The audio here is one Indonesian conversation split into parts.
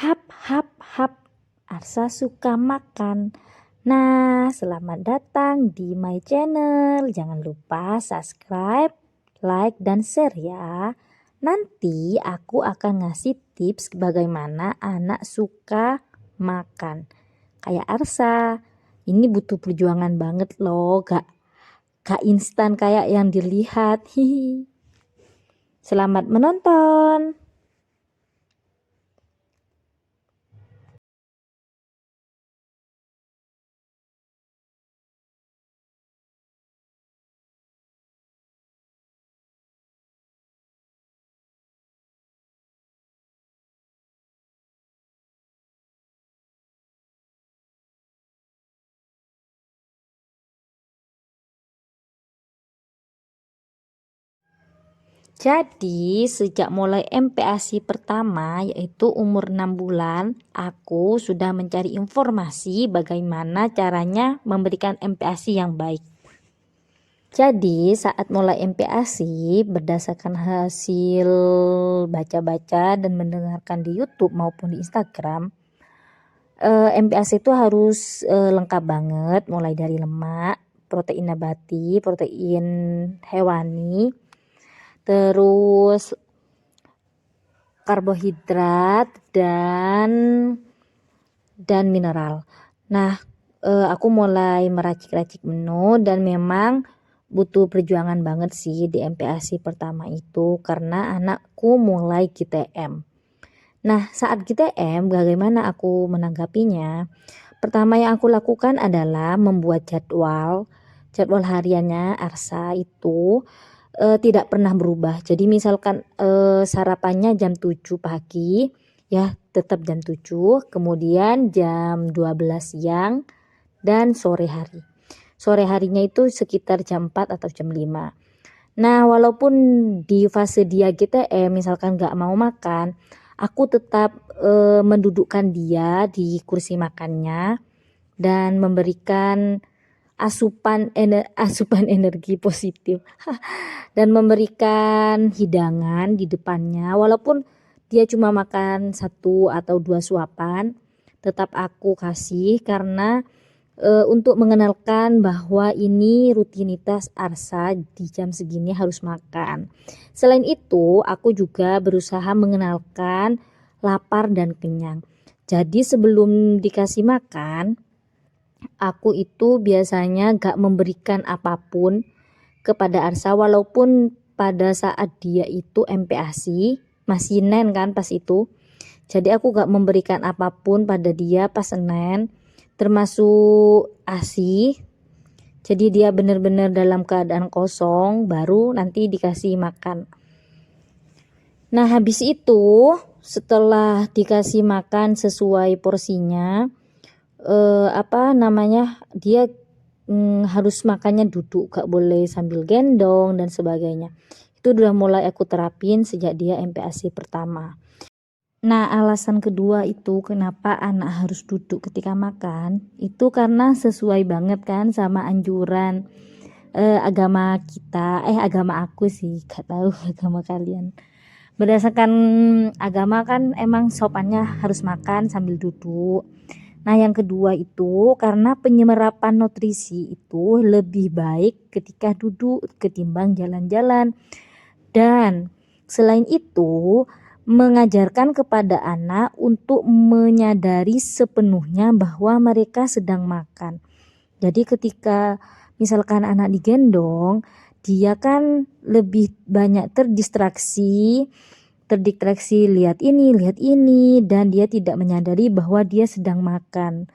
Hap, hap, hap, Arsa suka makan. Nah, selamat datang di my channel. Jangan lupa subscribe, like, dan share ya. Nanti aku akan ngasih tips bagaimana anak suka makan. Kayak Arsa, ini butuh perjuangan banget loh, gak instan kayak yang dilihat. Hihi. Selamat menonton. Jadi sejak mulai MPASI pertama yaitu umur 6 bulan, aku sudah mencari informasi bagaimana caranya memberikan MPASI yang baik. Jadi saat mulai MPASI berdasarkan hasil baca-baca dan mendengarkan di YouTube maupun di Instagram, MPASI itu harus lengkap banget, mulai dari lemak, protein nabati, protein hewani, terus karbohidrat dan mineral. Nah, aku mulai meracik-racik menu dan memang butuh perjuangan banget sih di MPASI pertama itu karena anakku mulai GTM. Nah, saat GTM bagaimana aku menanggapinya? Pertama yang aku lakukan adalah membuat jadwal hariannya Arsa itu tidak pernah berubah. Jadi misalkan sarapannya jam 7 pagi, ya tetap jam 7, kemudian jam 12 siang dan sore hari. Sore harinya itu sekitar jam 4 atau jam 5. Nah, walaupun di fase dia GTM misalkan gak mau makan, aku tetap mendudukkan dia di kursi makannya dan memberikan asupan energi positif dan memberikan hidangan di depannya. Walaupun dia cuma makan 1 atau 2 suapan, tetap aku kasih karena untuk mengenalkan bahwa ini rutinitas Arsa di jam segini harus makan. Selain itu, aku juga berusaha mengenalkan lapar dan kenyang. Jadi sebelum dikasih makan, aku itu biasanya gak memberikan apapun kepada Arsa walaupun pada saat dia itu MPASI, masih Senin kan pas itu. Jadi aku gak memberikan apapun pada dia pas Senin, termasuk ASI. Jadi dia benar-benar dalam keadaan kosong baru nanti dikasih makan. Nah, habis itu setelah dikasih makan sesuai porsinya, dia harus makannya duduk, gak boleh sambil gendong dan sebagainya. Itu udah mulai aku terapin sejak dia MPASI pertama. Nah, alasan kedua itu kenapa anak harus duduk ketika makan, itu karena sesuai banget kan sama anjuran agama kita, agama aku sih, gak tahu agama kalian. Berdasarkan agama kan emang sopannya harus makan sambil duduk. Nah, yang kedua itu karena penyerapan nutrisi itu lebih baik ketika duduk ketimbang jalan-jalan. Dan selain itu mengajarkan kepada anak untuk menyadari sepenuhnya bahwa mereka sedang makan. Jadi ketika misalkan anak digendong, dia kan lebih banyak terdistraksi lihat ini dan dia tidak menyadari bahwa dia sedang makan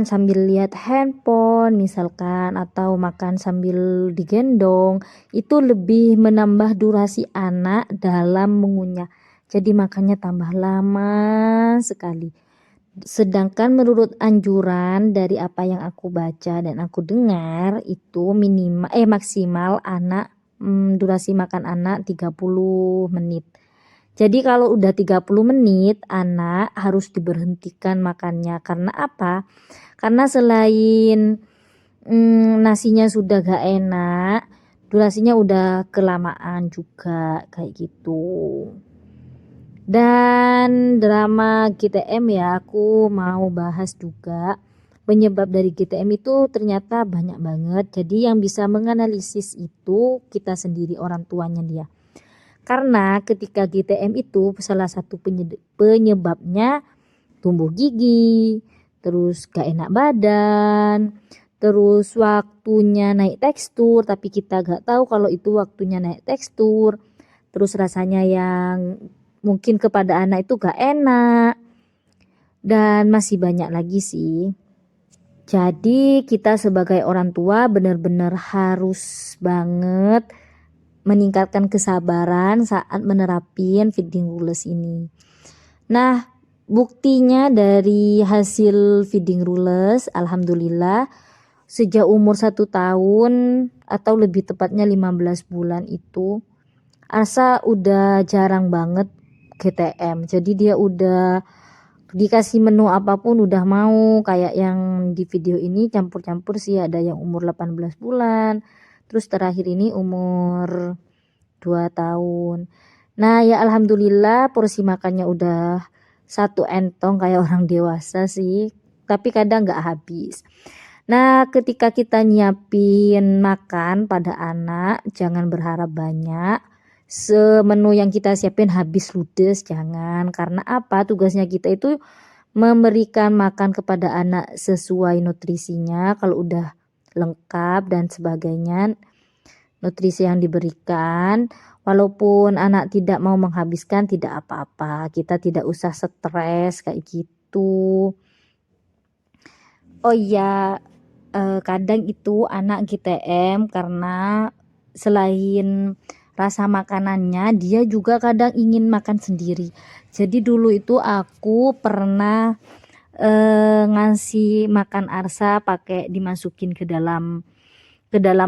sambil lihat handphone misalkan atau makan sambil digendong, itu lebih menambah durasi anak dalam mengunyah, jadi makannya tambah lama sekali. Sedangkan menurut anjuran dari apa yang aku baca dan aku dengar itu maksimal anak durasi makan anak 30 menit. Jadi kalau udah 30 menit anak harus diberhentikan makannya. Karena apa? Karena selain nasinya sudah gak enak, durasinya udah kelamaan juga kayak gitu. Dan drama GTM ya, aku mau bahas juga penyebab dari GTM itu ternyata banyak banget. Jadi yang bisa menganalisis itu kita sendiri, orang tuanya dia. Karena ketika GTM itu salah satu penyebabnya tumbuh gigi, terus gak enak badan, terus waktunya naik tekstur tapi kita gak tahu kalau itu waktunya naik tekstur, terus rasanya yang mungkin kepada anak itu gak enak, dan masih banyak lagi sih. Jadi kita sebagai orang tua benar-benar harus banget meningkatkan kesabaran saat menerapin feeding rules ini. Nah, buktinya dari hasil feeding rules, alhamdulillah sejak umur 1 tahun atau lebih tepatnya 15 bulan itu Arsa udah jarang banget GTM. Jadi dia udah dikasih menu apapun udah mau, kayak yang di video ini campur-campur sih, ada yang umur 18 bulan, terus terakhir ini umur 2 tahun. Nah ya alhamdulillah porsi makannya udah 1 entong kayak orang dewasa sih, tapi kadang gak habis. Nah ketika kita nyiapin makan pada anak jangan berharap banyak, semenu yang kita siapin habis ludes, jangan. Karena apa, tugasnya kita itu memberikan makan kepada anak sesuai nutrisinya. Kalau udah lengkap dan sebagainya nutrisi yang diberikan, walaupun anak tidak mau menghabiskan tidak apa-apa, kita tidak usah stres kayak gitu. Oh iya, kadang itu anak GTM karena selain rasa makanannya dia juga kadang ingin makan sendiri. Jadi dulu itu aku pernah ngasih makan Arsa pakai dimasukin ke dalam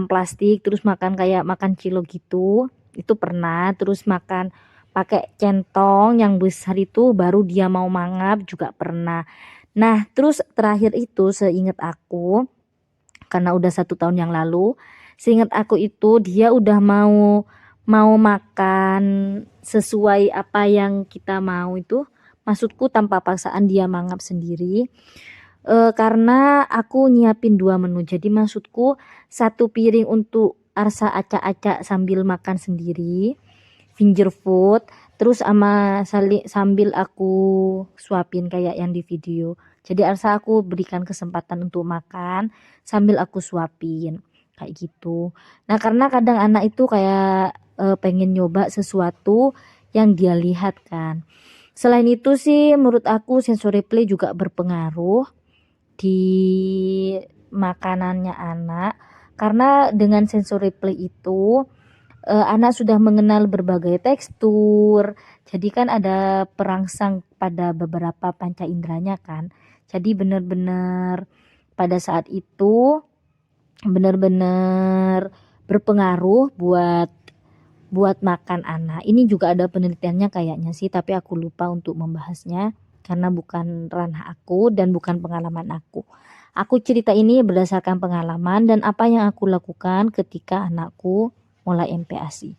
plastik, terus makan kayak makan cilo gitu, itu pernah. Terus makan pakai centong yang besar itu baru dia mau mangap juga pernah. Nah terus terakhir itu seingat aku, karena udah 1 tahun yang lalu, seingat aku itu dia udah mau makan sesuai apa yang kita mau itu, maksudku tanpa paksaan dia mangap sendiri. Karena aku nyiapin 2 menu, jadi maksudku 1 piring untuk Arsa acak-acak sambil makan sendiri, finger food, terus sambil aku suapin kayak yang di video. Jadi Arsa aku berikan kesempatan untuk makan sambil aku suapin kayak gitu. Nah karena kadang anak itu kayak pengen nyoba sesuatu yang dia lihat kan. Selain itu sih menurut aku sensory play juga berpengaruh di makanannya anak, karena dengan sensory play itu anak sudah mengenal berbagai tekstur. Jadi kan ada perangsang pada beberapa panca inderanya kan. Jadi benar-benar pada saat itu benar-benar berpengaruh buat makan anak. Ini juga ada penelitiannya kayaknya sih, tapi aku lupa untuk membahasnya karena bukan ranah aku dan bukan pengalaman aku. Aku cerita ini berdasarkan pengalaman dan apa yang aku lakukan ketika anakku mulai MPASI.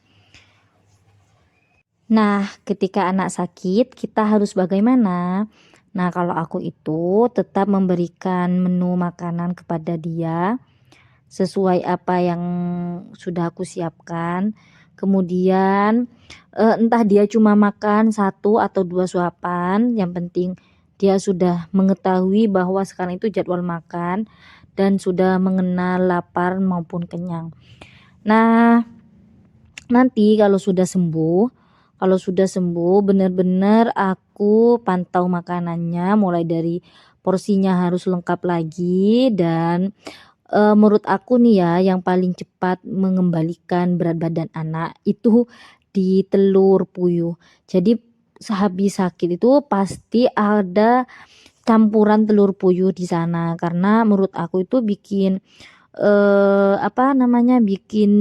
Nah, ketika anak sakit, kita harus bagaimana? Nah, kalau aku itu tetap memberikan menu makanan kepada dia sesuai apa yang sudah aku siapkan. Kemudian entah dia cuma makan 1 atau 2 suapan, yang penting dia sudah mengetahui bahwa sekarang itu jadwal makan dan sudah mengenal lapar maupun kenyang. Nah, nanti kalau sudah sembuh benar-benar aku pantau makanannya, mulai dari porsinya harus lengkap lagi. Dan menurut aku nih ya, yang paling cepat mengembalikan berat badan anak itu di telur puyuh. Jadi sehabis sakit itu pasti ada campuran telur puyuh di sana, karena menurut aku itu bikin bikin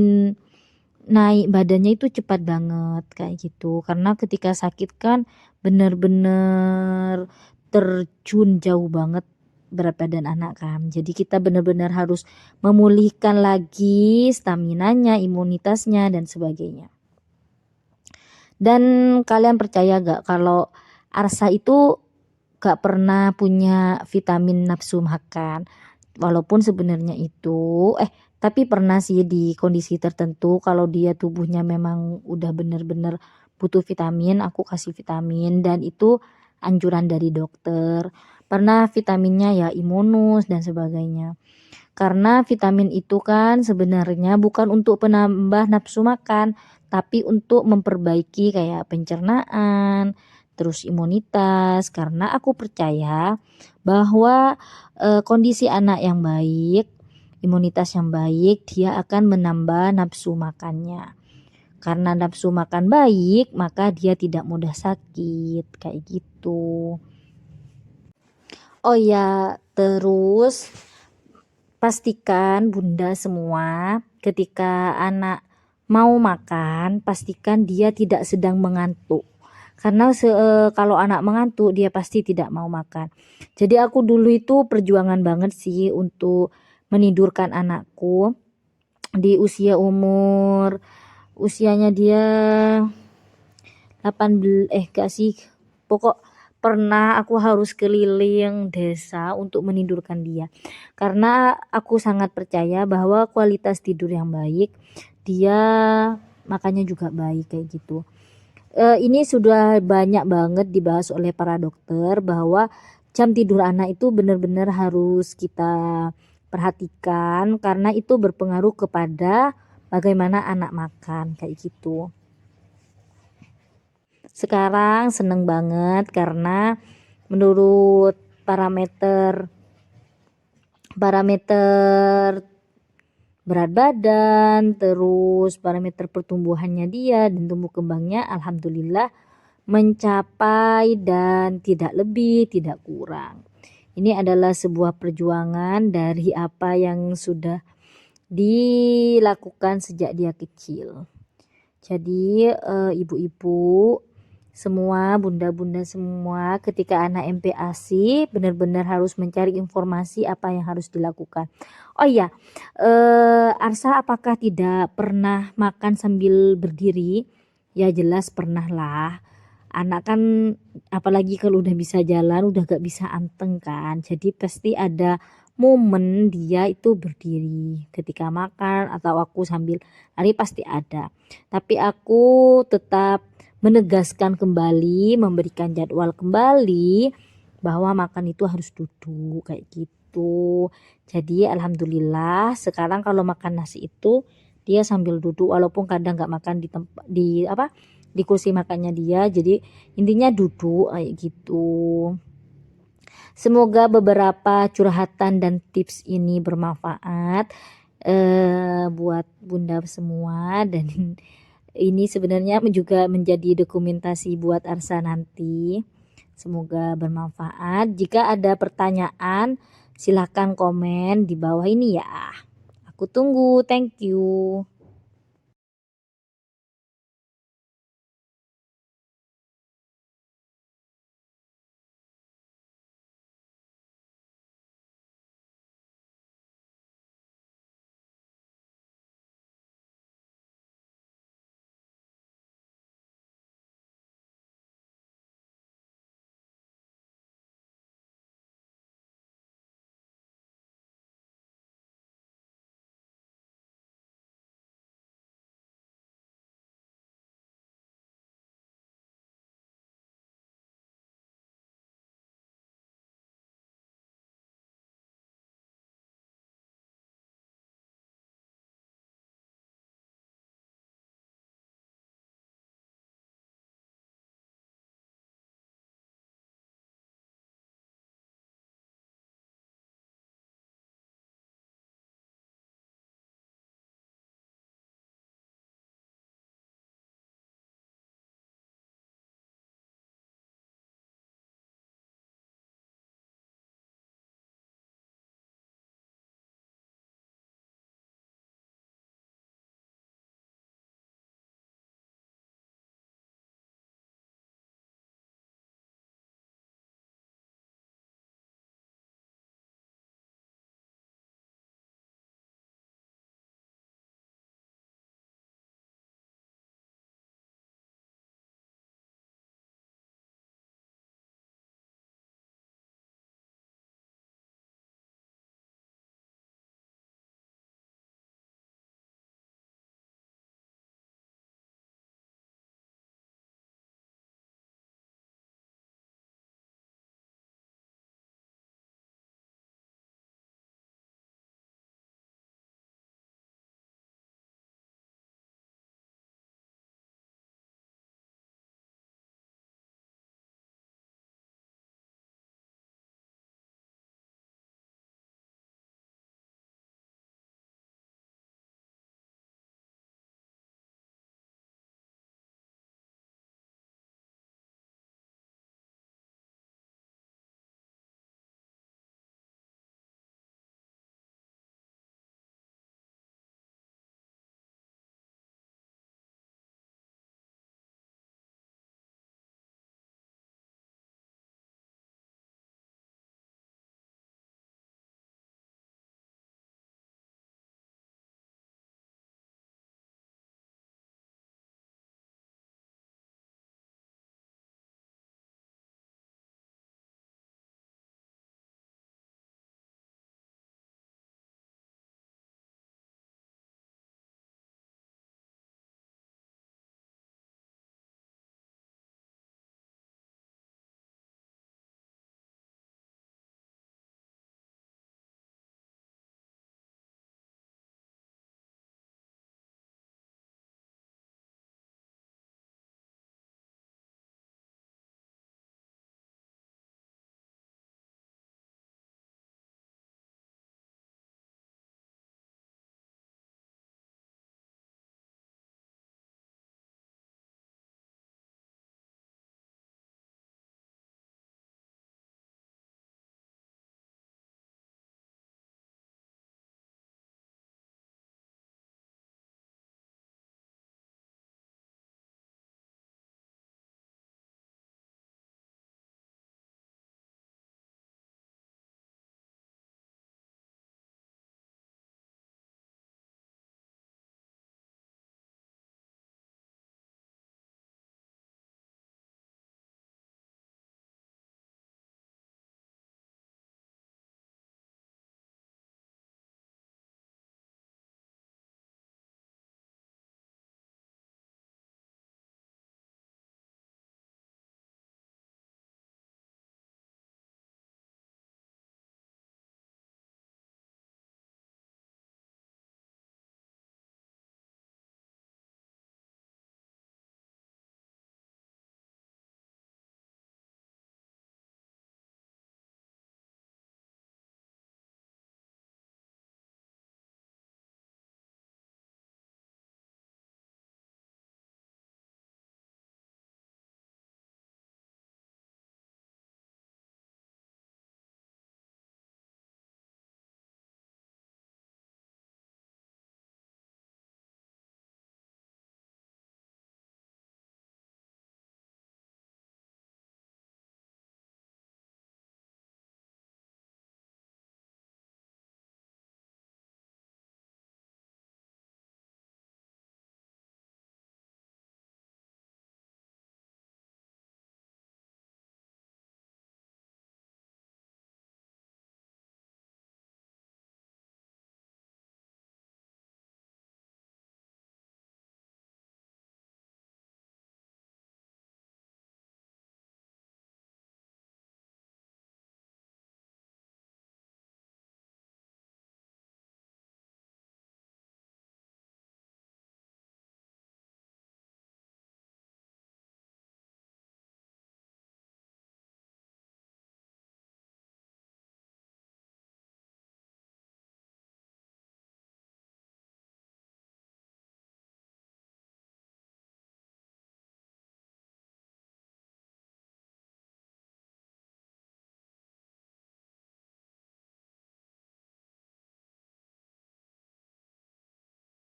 naik badannya itu cepat banget kayak gitu. Karena ketika sakit kan benar-benar terjun jauh banget berat badan anak kan. Jadi kita benar-benar harus memulihkan lagi staminanya, imunitasnya dan sebagainya. Dan kalian percaya gak kalau Arsa itu gak pernah punya vitamin nafsu makan, walaupun sebenarnya itu tapi pernah sih di kondisi tertentu kalau dia tubuhnya memang udah bener-bener butuh vitamin, aku kasih vitamin dan itu anjuran dari dokter. Pernah vitaminnya ya Imunus dan sebagainya. Karena vitamin itu kan sebenarnya bukan untuk penambah nafsu makan, tapi untuk memperbaiki kayak pencernaan, terus imunitas. Karena aku percaya bahwa kondisi anak yang baik, imunitas yang baik, dia akan menambah nafsu makannya. Karena nafsu makan baik, maka dia tidak mudah sakit, kayak gitu. Oh ya, terus pastikan bunda semua ketika anak mau makan, pastikan dia tidak sedang mengantuk. Karena kalau anak mengantuk dia pasti tidak mau makan. Jadi aku dulu itu perjuangan banget sih untuk menidurkan anakku di usianya dia 18 gak sih, pokok pernah aku harus keliling desa untuk menidurkan dia. Karena aku sangat percaya bahwa kualitas tidur yang baik, dia makannya juga baik kayak gitu. Ini sudah banyak banget dibahas oleh para dokter bahwa jam tidur anak itu benar-benar harus kita perhatikan karena itu berpengaruh kepada bagaimana anak makan kayak gitu. Sekarang seneng banget karena menurut parameter berat badan, terus parameter pertumbuhannya dia dan tumbuh kembangnya alhamdulillah mencapai dan tidak lebih, tidak kurang. Ini adalah sebuah perjuangan dari apa yang sudah dilakukan sejak dia kecil. Jadi ibu-ibu semua, bunda-bunda semua, ketika anak MPASI benar-benar harus mencari informasi apa yang harus dilakukan. Oh iya, Arsa apakah tidak pernah makan sambil berdiri? Ya jelas pernah lah. Anak kan apalagi kalau udah bisa jalan, udah gak bisa anteng kan. Jadi pasti ada momen dia itu berdiri ketika makan atau aku sambil lari pasti ada. Tapi aku tetap menegaskan kembali, memberikan jadwal kembali bahwa makan itu harus duduk kayak gitu. Jadi alhamdulillah sekarang kalau makan nasi itu dia sambil duduk walaupun kadang nggak makan di tempat di kursi makannya dia. Jadi intinya duduk kayak gitu. Semoga beberapa curhatan dan tips ini bermanfaat buat bunda semua dan ini sebenarnya juga menjadi dokumentasi buat Arsa nanti. Semoga bermanfaat. Jika ada pertanyaan, silahkan komen di bawah ini ya. Aku tunggu. Thank you.